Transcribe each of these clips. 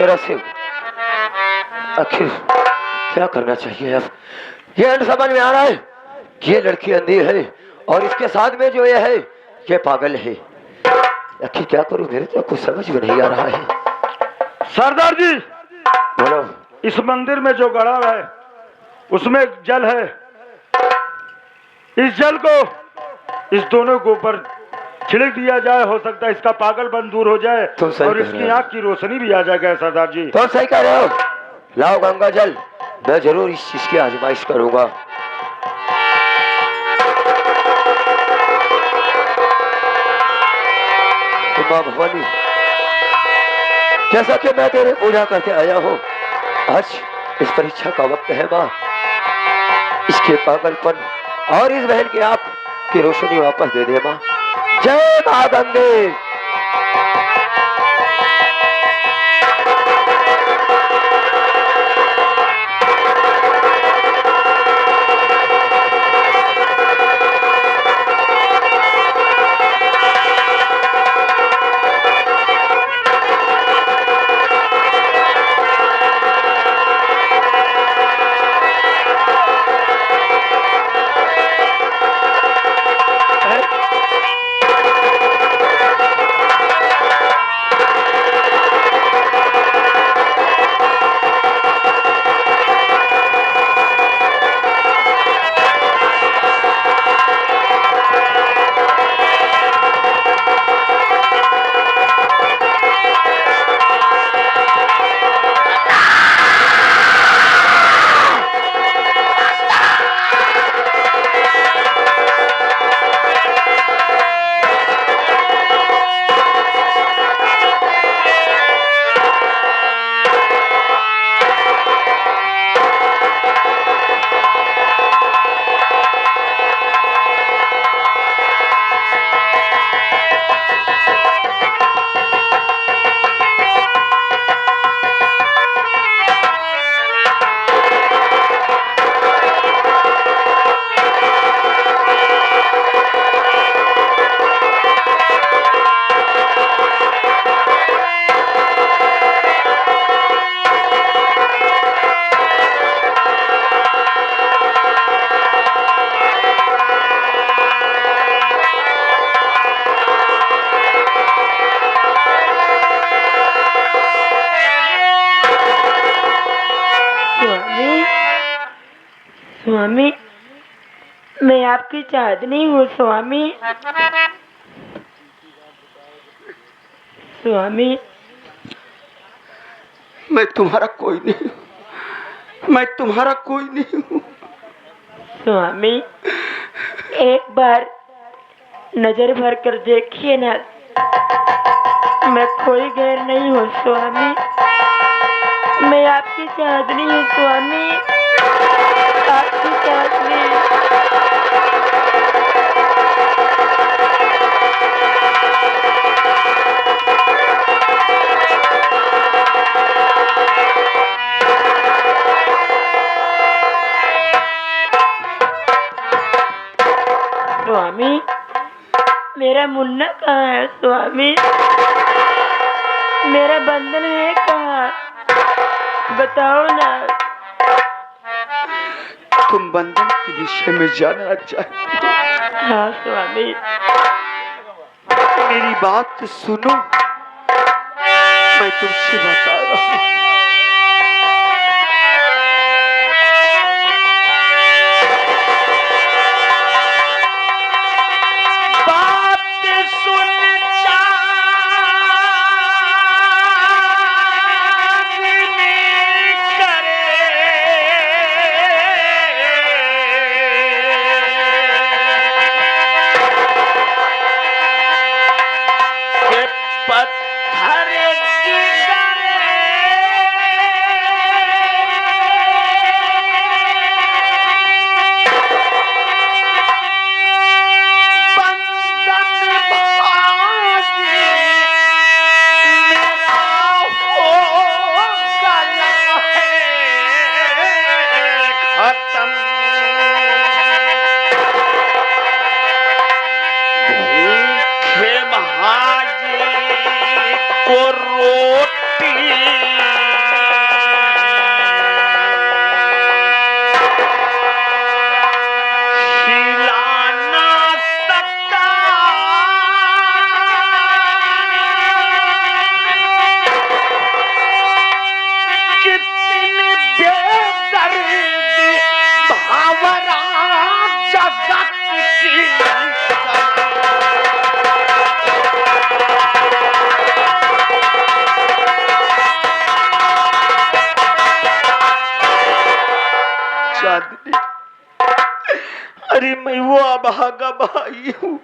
तेरा सिंह। आखिर क्या करना चाहिए अब? ये समझ में आ रहा है, ये लड़की अंधी है और इसके साथ में जो ये है ये पागल है। आखिर क्या करूं, मेरे तो कुछ समझ में नहीं आ रहा है। सरदार जी, बोलो। इस मंदिर में जो गड़ा है उसमें जल है। इस जल को इस दोनों के ऊपर छिड़क दिया जाए, हो सकता है इसका पागलपन दूर हो जाए और इसकी आंख की रोशनी भी आ जाएगा। सरदार जी तो सही कह रहे हो, लाओ गंगा जल, मैं जरूर इस चीज की आजमाइश करूंगा। माँ भवानी, जैसा कि मैं तेरे पूजा करके आया हूँ, आज इस परीक्षा का वक्त है माँ। इसके पागलपन और इस बहन की आंख की रोशनी वापस दे दे माँ। जय माँ गंगे। स्वामी, मैं आपकी चांदनी हूँ स्वामी। स्वामी, मैं तुम्हारा कोई नहीं हूँ, मैं तुम्हारा कोई नहीं हूँ। स्वामी, एक बार नजर भर कर देखिए ना, मैं कोई गैर नहीं हूँ स्वामी। मैं आपकी चांदनी हूँ स्वामी, आपकी चांदनी। स्वामी, मेरा मुन्ना कहाँ है स्वामी? मेरा बंधन है कहाँ? बताओ ना। तुम बंधन के विषय में जानना चाहती हो? हाँ स्वामी। मेरी बात सुनो, मैं तुमसे बता रहा हूँ। को रोटी अभागा भाई हूँ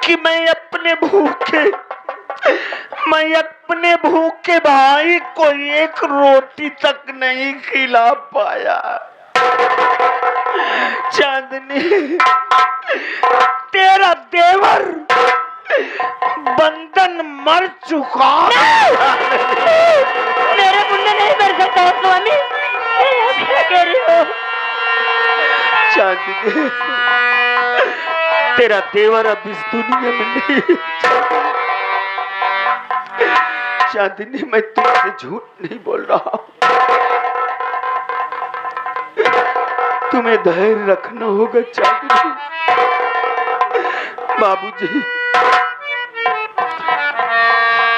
कि मैं अपने भूखे भाई को एक रोटी तक नहीं खिला पाया। चांदनी, तेरा देवर बंधन मर चुका। मेरे मुन्ने नहीं मर सकता स्वामी, क्या कह रही हो? चांदनी, तेरा देवर अब इस दुनिया में नहीं। चांदनी, मैं तुमसे झूठ नहीं बोल रहा। तुम्हें धैर्य रखना होगा चांदनी। बाबूजी,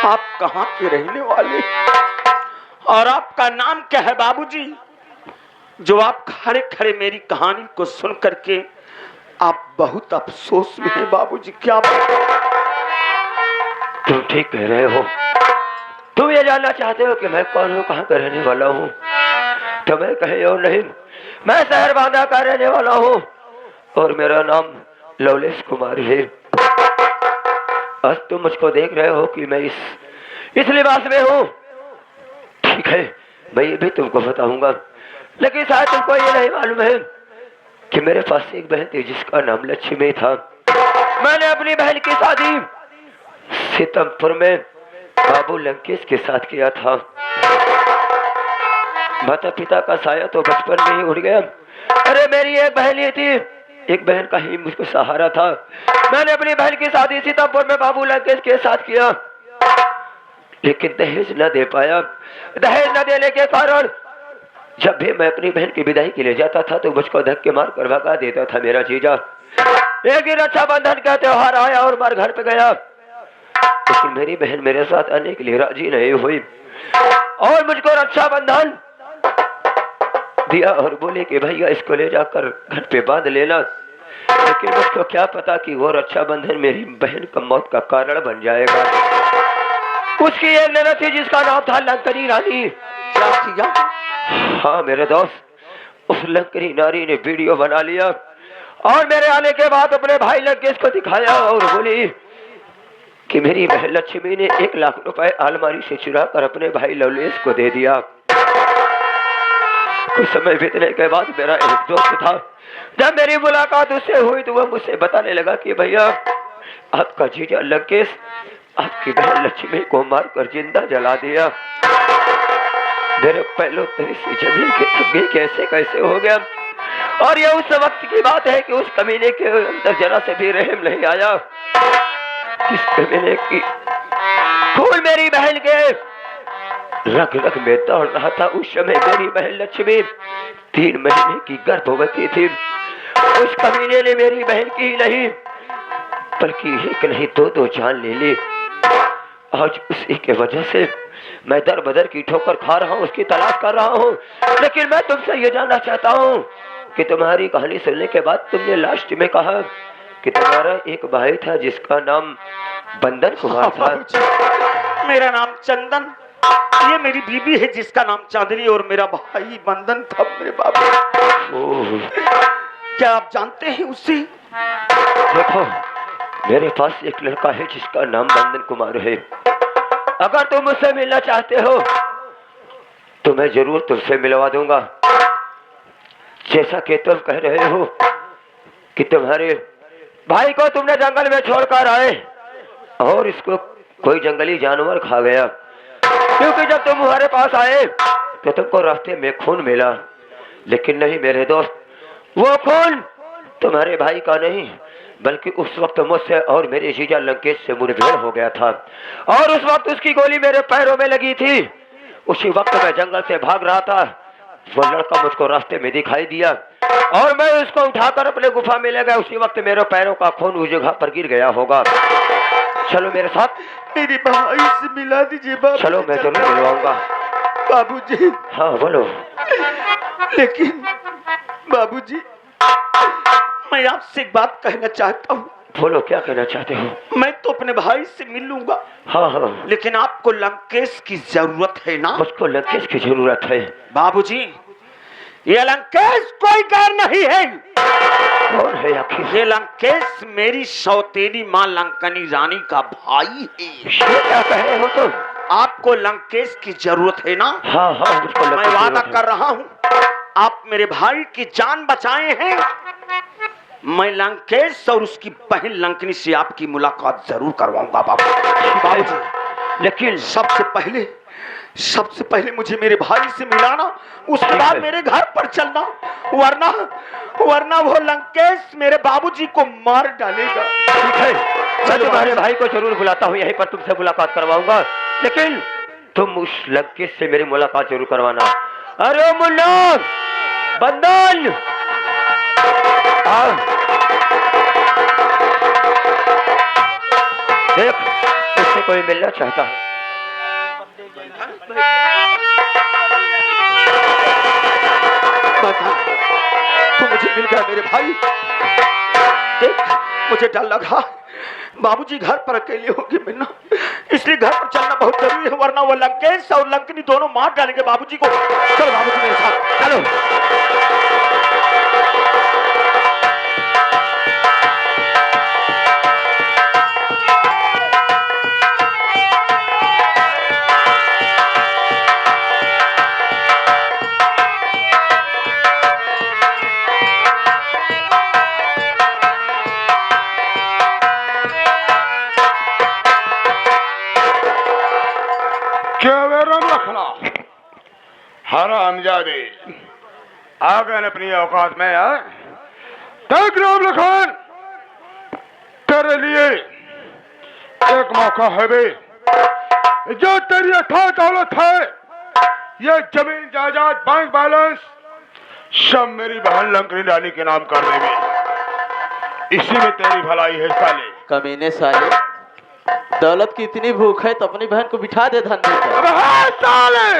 आप कहाँ के रहने वाले और आपका नाम क्या है बाबूजी, जो आप खड़े खड़े मेरी कहानी को सुन करके आप बहुत अफसोस में हैं? बाबूजी, क्या बात? तुम ठीक कह रहे हो। तुम ये जानना चाहते हो कि मैं कौन हूँ, कहाँ का रहने वाला हूँ? तो मैं कहे और नहीं, मैं शहर बांधा का रहने वाला हूँ और मेरा नाम लवलेश कुमार है। आज तुम मुझको देख रहे हो कि मैं इस लिबास में हूँ। ठीक है, मैं ये भी तुमको बताऊंगा, लेकिन शायद तुमको ये नहीं मालूम है कि मेरे पास एक बहन थी जिसका नाम लक्ष्मी था। मैंने अपनी बहन की शादी सीतमपुर में बाबू लंकेश के साथ किया था। माता पिता का साया तो बचपन में ही उड़ गया। अरे मेरी एक बहन ही थी, एक बहन का ही मुझको सहारा था। मैंने अपनी बहन की शादी सीतापुर में बाबू लंकेश के साथ किया, लेकिन दहेज न दे पाया। दहेज न देने के कारण जब भी मैं अपनी बहन की विदाई के लिए जाता था तो मुझको धक्के मार कर भगा देता था मेरा जीजा। एक दिन रक्षाबंधन का त्योहार आया और मैं घर पे गया, लेकिन मेरी बहन मेरे साथ आने के लिए राजी नहीं हुई और मुझको रक्षाबंधन दिया और बोले कि भैया इसको ले जाकर घर पे बांध लेना। लेकिन मुझको क्या पता कि वो रक्षाबंधन मेरी बहन का मौत का कारण बन जाएगा। उसकी एक ननद थी जिसका नाम था लंकरी रानी। क्या किया? हाँ मेरे दोस्त, उस लंकरी नारी ने वीडियो बना लिया और मेरे आने के बाद अपने भाई लंकेश को दिखाया और बोली कि मेरी बहन लक्ष्मी ने 1 लाख रुपए अलमारी से चुरा कर अपने भाई लवलेश को दे दिया। कुछ समय बीतने के बाद मेरा एक दोस्त था, जब मेरी मुलाकात उससे हुई तो वह मुझसे बताने लगा कि भैया आपका जीजा लंकेश आपकी बहन लक्ष्मी को मारकर जिंदा जला दिया। मेरे पहले तेरी सी जमीन के थब्बे कैसे कैसे हो गया। और यह उस वक्त की बात है कि उस कमीने के अंदर जरा से भी रहम नहीं आया। जिस कमीने की खून मेरी बहन के रग रग में दौड़ रहा था, उस समय मेरी बहन लक्ष्मी 3 महीने की गर्भवती थी। उस कमीने ने मेरी बहन की ही नहीं बल्कि एक नहीं 2 जान ले ली। आज उसी के वजह से मैं दर बदर की ठोकर खा रहा हूँ, उसकी तलाश कर रहा हूँ। लेकिन मैं तुमसे ये जानना चाहता हूँ कि तुम्हारी कहानी सुनने के बाद तुमने लास्ट में कहा कि तुम्हारा एक भाई था जिसका नाम बंधन कुमार था। मेरा नाम चंदन, ये मेरी बीबी है जिसका नाम चांदनी और मेरा भाई बंधन था मेरे बाबू। क्या आप जानते हैं उससे? देखो, मेरे पास एक लड़का है जिसका नाम बंधन कुमार है। अगर तुम मुझसे मिलना चाहते हो तो मैं जरूर तुमसे मिलवा दूंगा। जैसा कि तुम कह रहे हो कि तुम्हारे भाई को तुमने जंगल में छोड़कर आए और इसको कोई जंगली जानवर खा गया, क्योंकि जब तुम हमारे पास आए तो तुमको रास्ते में खून मिला। लेकिन नहीं मेरे दोस्त, वो खून तुम्हारे भाई का नहीं बल्कि उस वक्त मुझसे और मेरे जीजा लंकेश से मुठभेड़ हो गया था और उस वक्त उसकी गोली मेरे पैरों में लगी थी। उसी वक्त मैं जंगल से भाग रहा था, वो लड़का मुझको रास्ते में दिखाई दिया और मैं उसको उठाकर अपने गुफा में ले गया। उसी वक्त मेरे पैरों का खून उस जगह पर गिर गया होगा। चलो मेरे साथ, मेरे भाई से मिला दीजिए बाबू। चलो मैं जरूर मिलवाऊंगा। बाबूजी। हाँ बोलो। लेकिन बाबूजी, मैं आपसे एक बात कहना चाहता हूँ। बोलो, क्या कहना चाहते हो? मैं तो अपने भाई से मिल लूंगा। हाँ हाँ, लेकिन आपको लंकेश की जरूरत है ना? मुझको लंकेश की जरूरत है। बाबूजी, ये लंकेश कोई गैर नहीं है। कौन है आखिर? ये लंकेश मेरी सौतेली माँ लंकनी रानी का भाई है। ये क्या कह रहे हो तुम? आपको लंकेश की जरूरत है ना? हाँ हाँ, मुझको मैं वादा कर रहा हूँ, आप मेरे भाई की जान बचाए हैं। मैं लंकेश और उसकी बहन लंकनी से आपकी मुलाकात जरूर करवाऊंगा बाबूजी। लेकिन सबसे पहले मुझे मेरे भाई से मिलाना, उसके बाद मेरे घर पर चलना, वरना वो लंकेश मेरे बाबूजी को मार डालेगा। ठीक है, मैं तुम्हारे भाई को जरूर बुलाता हूँ, यहीं पर तुमसे मुलाकात करवाऊंगा, लेकिन तुम उस लंकेश से मेरी मुलाकात जरूर करवाना। अरे मुन्ना, बंदन, देख, इससे कोई मिलना चाहता है। तू मुझे मिल गया मेरे भाई। देख, मुझे डर लगा बाबूजी घर पर अकेले होंगे मिलना, इसलिए घर पर चलना बहुत जरूरी है, वरना वो लंकेश और लंकनी दोनों मार डालेंगे बाबूजी को। चलो बाबूजी मेरे साथ चलो। हरामजादे आ गए अपनी औकात में। देख राम लखन, तेरे लिए एक मौका है बे। जो तेरी अथाह दौलत है, ये जमीन जायदाद बैंक बैलेंस सब मेरी बहन लंकनी रानी के नाम कर देगी। इसी में तेरी भलाई है साले। कमीने साले, दौलत की इतनी भूख है तो अपनी बहन को बिठा दे धंधे पर। अबे साले,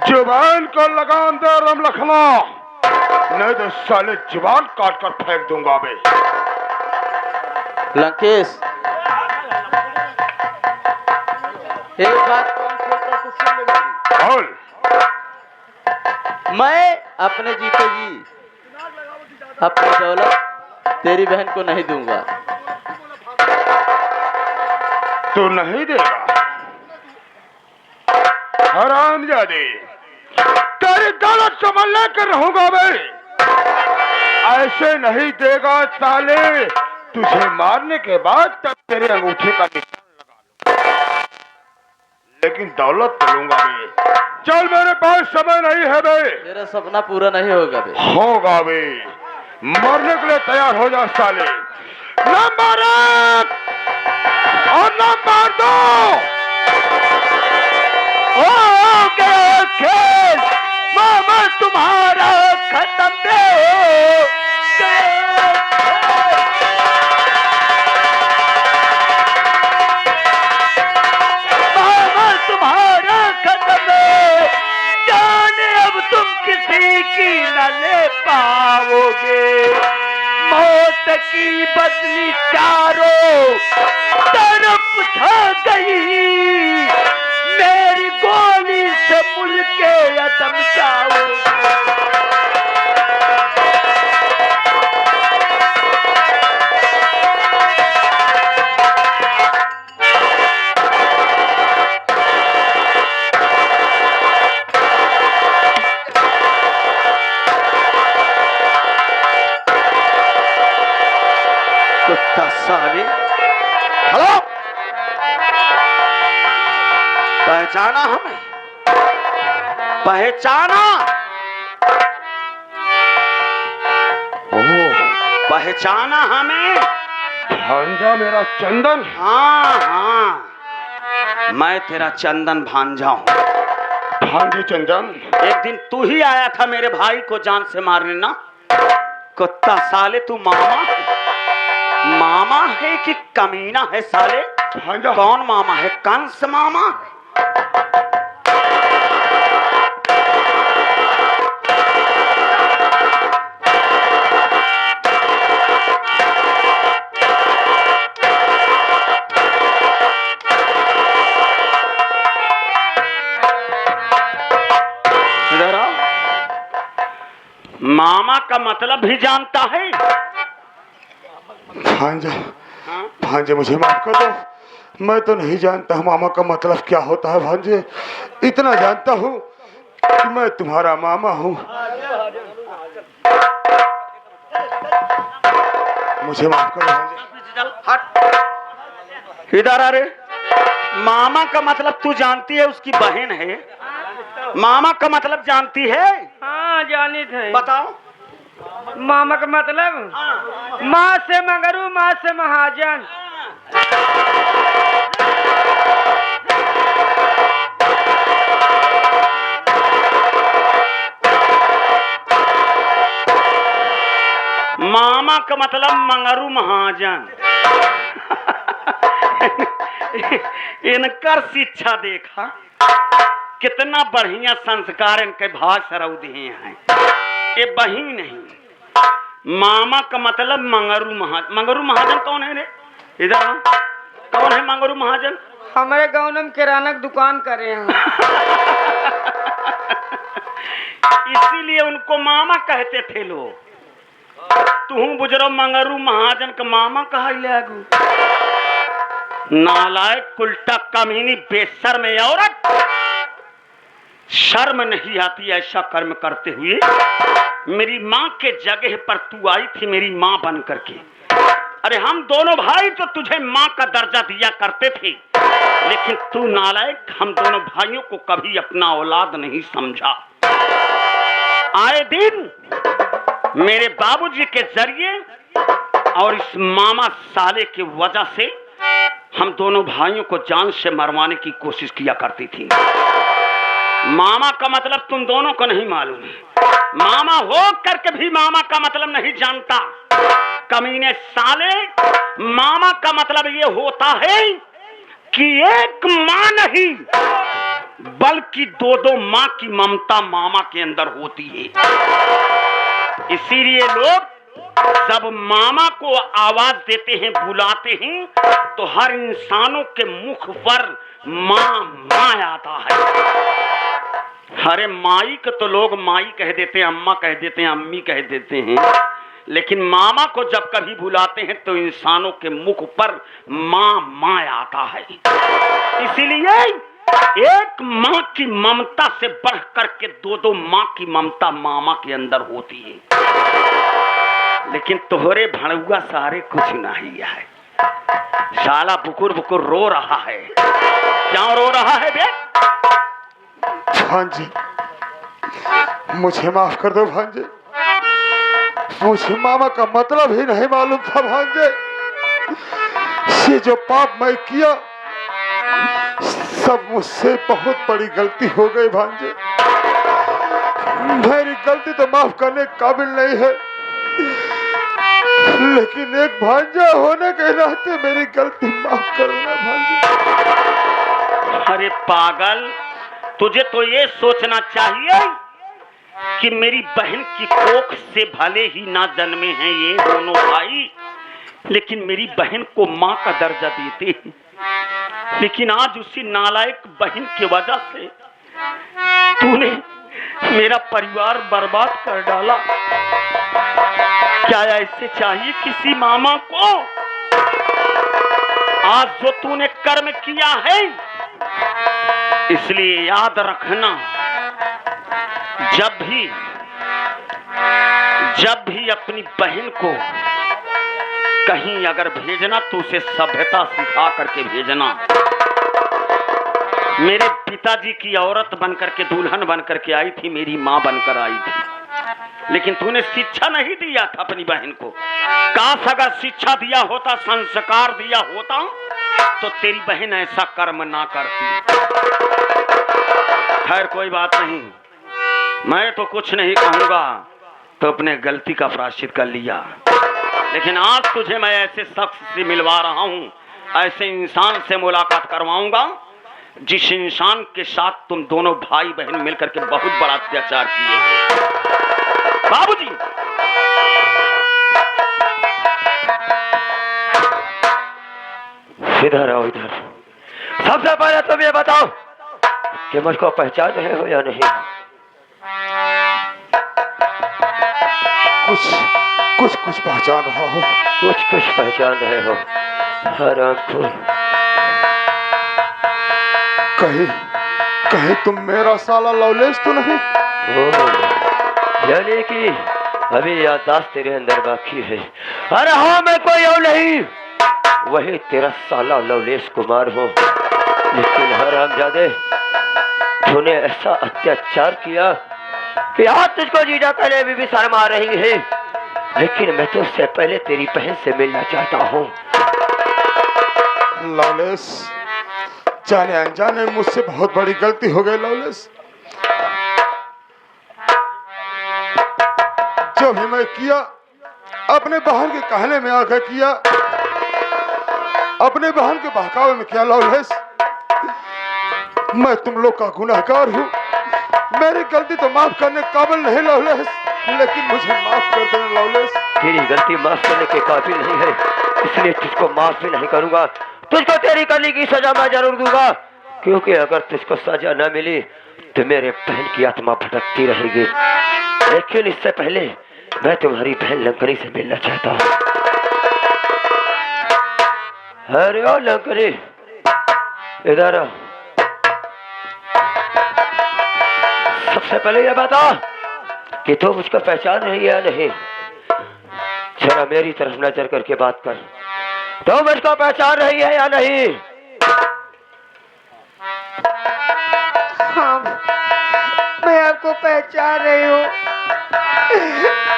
जुबान को लगाम दे राम लखना, नहीं तो साले जुबान काट कर फेंक दूंगा बे। लंकेश, एक बात तो सुन ले मेरी। बोल। मैं अपने जीते जी अपनी दौलत तेरी बहन को नहीं दूंगा। तू नहीं देगा? हरामजादे, तेरी दौलत संभाल कर रहूंगा मैं। ऐसे नहीं देगा साले, तुझे मारने के बाद तब तेरे अंगूठे का निशान लगा लूंगा, लेकिन दौलत तो लूंगा मैं। चल, मेरे पास समय नहीं है बे। तेरा सपना पूरा नहीं होगा बे। होगा बे, मरने के लिए तैयार हो जा साले। नंबर 1 और नंबर 2। मामा तुम्हारा खत्म दे मामा तुम्हारा खत्म, जाने अब तुम किसी की न ले पाओगे। मौत की बदली चारों तरफ छा गई, मेरी गोली से मुल्के अदम जाओ। कुत्ता साले, हेलो, पहचाना हमें? पहचाना? ओह, पहचाना हमें? भांजा मेरा चंदन? हाँ, मैं तेरा चंदन भांजा हूँ। भांजे चंदन, एक दिन तू ही आया था मेरे भाई को जान से मारने ना? कुत्ता साले, तू मामा है कि कमीना है साले? भांजा, कौन मामा है? कंस मामा? मामा का मतलब भी जानता है? भांजा, भांजे मुझे माफ कर दो, मैं तो नहीं जानता मामा का मतलब क्या होता है भांजे। इतना जानता हूँ कि मैं तुम्हारा मामा हूँ। मुझे माफ कर दो भांजे। इधर आ रे। मामा का मतलब तू जानती है, उसकी बहन है। मामा का मतलब जानती है? हाँ जानी थे। बताओ। मामा का मतलब माँ से मगरू, माँ से महाजन। मामा का मतलब मंगरू महाजन। इनकर शिक्षा देखा, कितना बढ़िया संस्कार इनके भाग सरौदी हैं। ये बही नहीं, मामा का मतलब मंगरू महाजन। मंगरू महाजन कौन है रे? इधर आ। कौन है मंगरू महाजन? हमारे गाँव में किराना की दुकान करे हैं। इसीलिए उनको मामा कहते थे लोग। तू बुजरो मंगरू महाजन का मामा कहा लगू। नालायक, उल्टा, कमीनी, बेशर्म औरत। शर्म नहीं आती ऐसा कर्म करते हुए? मेरी माँ के जगह पर तू आई थी, मेरी माँ बन करके। अरे हम दोनों भाई तो तुझे माँ का दर्जा दिया करते थे, लेकिन तू नालायक हम दोनों भाइयों को कभी अपना औलाद नहीं समझा। आए दिन मेरे बाबूजी के जरिए और इस मामा साले की वजह से हम दोनों भाइयों को जान से मरवाने की कोशिश किया करती थी। मामा का मतलब तुम दोनों को नहीं मालूम है। मामा हो करके भी मामा का मतलब नहीं जानता। कमीने साले, मामा का मतलब ये होता है कि एक माँ नहीं बल्कि दो दो माँ की ममता मामा के अंदर होती है। इसीलिए लोग जब मामा को आवाज देते हैं, बुलाते हैं, तो हर इंसानों के मुख पर माँ माँ आता है। अरे माई को तो लोग माई कह देते हैं, अम्मा कह देते हैं, अम्मी कह देते हैं, लेकिन मामा को जब कभी बुलाते हैं तो इंसानों के मुख पर माँ माँ आता है। इसीलिए एक माँ की ममता से बढ़ करके दो दो माँ की ममता मामा के अंदर होती है। लेकिन तोहरे भड़ुआ सारे कुछ नहीं है। साला बुकुर बुकुर रो रहा है। क्यों रो रहा है बे? भांजे मुझे माफ कर दो भांजे, मुझे मामा का मतलब ही नहीं मालूम था भांजे। ये जो पाप मैं किया सब मुझसे बहुत बड़ी गलती हो गई भांजे। मेरी गलती तो माफ करने के काबिल नहीं है, लेकिन एक भांजा होने के नाते मेरी गलती माफ करना भांजे। अरे पागल, तुझे तो ये सोचना चाहिए कि मेरी बहन की कोख से भले ही ना जन्मे हैं ये दोनों भाई, लेकिन मेरी बहन को माँ का दर्जा देते हैं। लेकिन आज उसी नालायक बहन की वजह से तूने मेरा परिवार बर्बाद कर डाला। क्या ऐसे चाहिए किसी मामा को? आज जो तूने कर्म किया है, इसलिए याद रखना, जब भी अपनी बहन को कहीं अगर भेजना तो उसे सभ्यता सिखा करके भेजना। मेरे पिताजी की औरत बनकर के, दुल्हन बनकर के आई थी, मेरी माँ बनकर आई थी, लेकिन तूने शिक्षा नहीं दिया था अपनी बहन को। काश अगर शिक्षा दिया होता, संस्कार दिया होता, तो तेरी बहन ऐसा कर्म ना करती। खैर कोई बात नहीं, मैं तो कुछ नहीं कहूंगा, तो अपने गलती का प्रायश्चित कर लिया। लेकिन आज तुझे मैं ऐसे शख्स से मिलवा रहा हूं, ऐसे इंसान से मुलाकात करवाऊंगा जिस इंसान के साथ तुम दोनों भाई बहन मिलकर के बहुत बड़ा अत्याचार किए हैं। बाबूजी, इधर आओ इधर। सबसे पहले तुम ये बताओ कि मुझको पहचान रहे हो या नहीं? कुछ पहचान रहा हो। कुछ पहचान रहे हो? हराम खोर, कहीं तुम मेरा साला लवलेश तो नहीं? यानी कि अभी याददाश्त तेरे अंदर बाकी है। अरे हाँ, मैं कोई और नहीं, वही तेरा साला लवलेश कुमार हो। लेकिन हरामजादे, तूने ऐसा अत्याचार किया कि आज तुझको जीजा पहले भी शर्म आ रही है। लेकिन मैं तो उससे पहले तेरी बहन से मिलना चाहता हूँ। लवलेश, जाने अनजाने मुझसे बहुत बड़ी गलती हो गई लवलेश। जो भी मैं किया अपने बहन के कहने में आकर किया, अपने बहन के बहकावे में किया लवलेश। मैं तुम लोग का गुनहगार हूँ। मेरी गलती तो माफ करने के काबिल नहीं लवलेश, लेकिन मुझे माफ कर देना लवलेश। तेरी गलती माफ करने के काबिल नहीं है, इसलिए तुझको माफ भी नहीं करूंगा। तुझको तेरी करने की सजा मैं जरूर दूंगा, क्योंकि अगर तुझको सजा न मिली तो मेरे बहन की आत्मा भटकती रहेगी। लेकिन इससे पहले मैं तुम्हारी बहन लंकनी से मिलना चाहता हूँ। अरे ओ लंकनी, इधर आओ। सबसे पहले यह बता कि तू मुझको पहचान रही है या नहीं? जरा मेरी तरफ नजर करके बात कर। तो मुझको पहचान रही है या नहीं? हाँ, मैं आपको पहचान रही हूँ।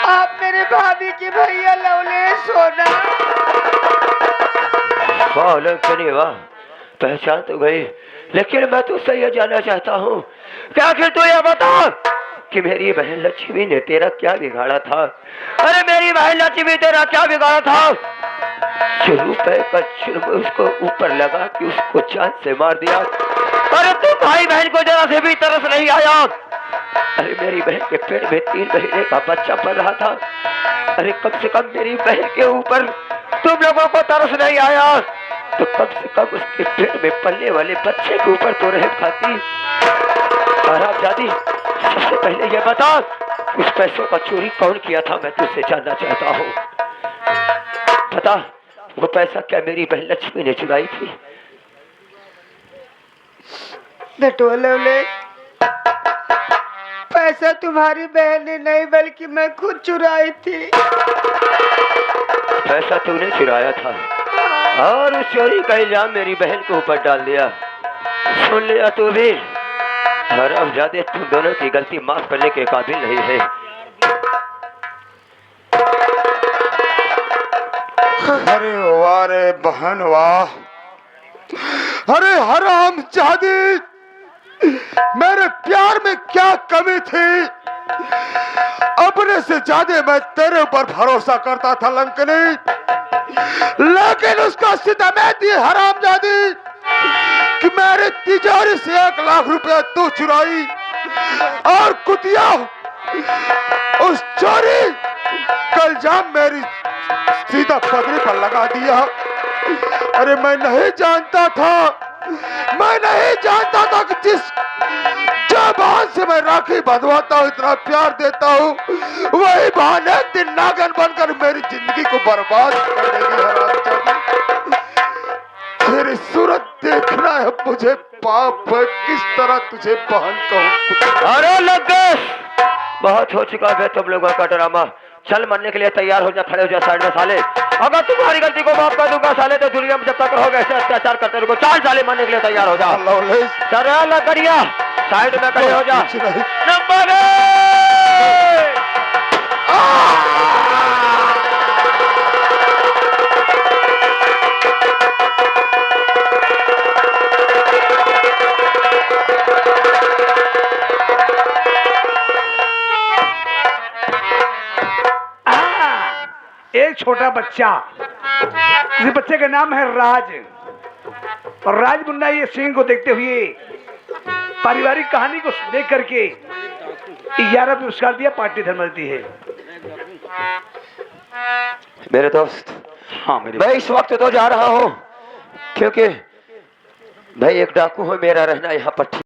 आप मेरे भाभी की भैया लवलेश हो ना? वाह लंकनी वाह, पहचान तो गई। लेकिन मैं तुझसे यह जानना चाहता हूँ कि आखिर तू यह बता कि मेरी बहन लक्ष्मी ने तेरा क्या बिगाड़ा था? अरे मेरी बहन लक्ष्मी तेरा क्या बिगाड़ा था? रुपए का जुर्म उसको ऊपर लगा कि उसको जान से मार दिया। अरे तू भाई बहन को जरा से भी तरस नहीं आया? अरे मेरी बहन के पेट में 3 महीने का बच्चा पल रहा था। अरे कम से कम मेरी बहन के ऊपर तुम लोगों को तरस नहीं आया तो कम से कम उसके पेट में पलने वाले बच्चे के ऊपर तो रहम खाती। हरामजादी, सबसे पहले यह बता, उस पैसों का चोरी कौन किया था? मैं तुझसे जानना चाहता हूँ। बता, वो पैसा क्या मेरी बहन लक्ष्मी ने चुराई थी? बेटो लवलेश, पैसा तुम्हारी बहन ने नहीं बल्कि मैं खुद चुराई थी। पैसा तूने चुराया था और उस चोरी का इल्जाम मेरी बहन के ऊपर डाल दिया। सुन लिया तू भी? हरामजादे, तुम दोनों की गलती माफ करने के काबिल नहीं है। अरे वाह रे बहन वाह। अरे हरामजादी, मेरे प्यार में क्या कमी थी? अपने से ज्यादा मैं तेरे ऊपर भरोसा करता था लंकनी, लेकिन उसका सितम थी हरामजादी कि मेरे तिजोरी से 1 लाख रुपया तू चुराई और कुतिया उस चोरी का इल्जाम मेरी सीधा पगड़ी पर लगा दिया। अरे मैं नहीं जानता था कि जिस बहन से मैं राखी बंधवाता हूँ, इतना प्यार देता हूँ, वही बहन एक दिन नागन बनकर मेरी जिंदगी को बर्बाद कर देगी। हरामजादी, तेरी सूरत देखना है मुझे, पाप है किस तरह तुझे बहन कहूँ। अरे लंकेश, बहुत हो चुका है तुम लोगों का ड्रामा। चल, मरने के लिए तैयार हो जा, खड़े हो जा साइड में साले। अगर तुम्हारी गलती को माफ कर दूंगा साले तो दुनिया में जब तक रहोगे ऐसे अत्याचार करते रहोगे। 4 साले मरने के लिए तैयार हो जा। चल करिया, साइड में खड़े हो जा। नंबर एक छोटा बच्चा, जिस बच्चे का नाम है राज, और राज मुन्ना ये सिंह को देखते हुए पारिवारिक कहानी को देख करके 11 पुरस्कार दिया, पार्टी धर्मवती है। मेरे दोस्त, हाँ मैं इस वक्त तो जा रहा हूँ क्योंकि मैं एक डाकू हूँ, मेरा रहना यहाँ पर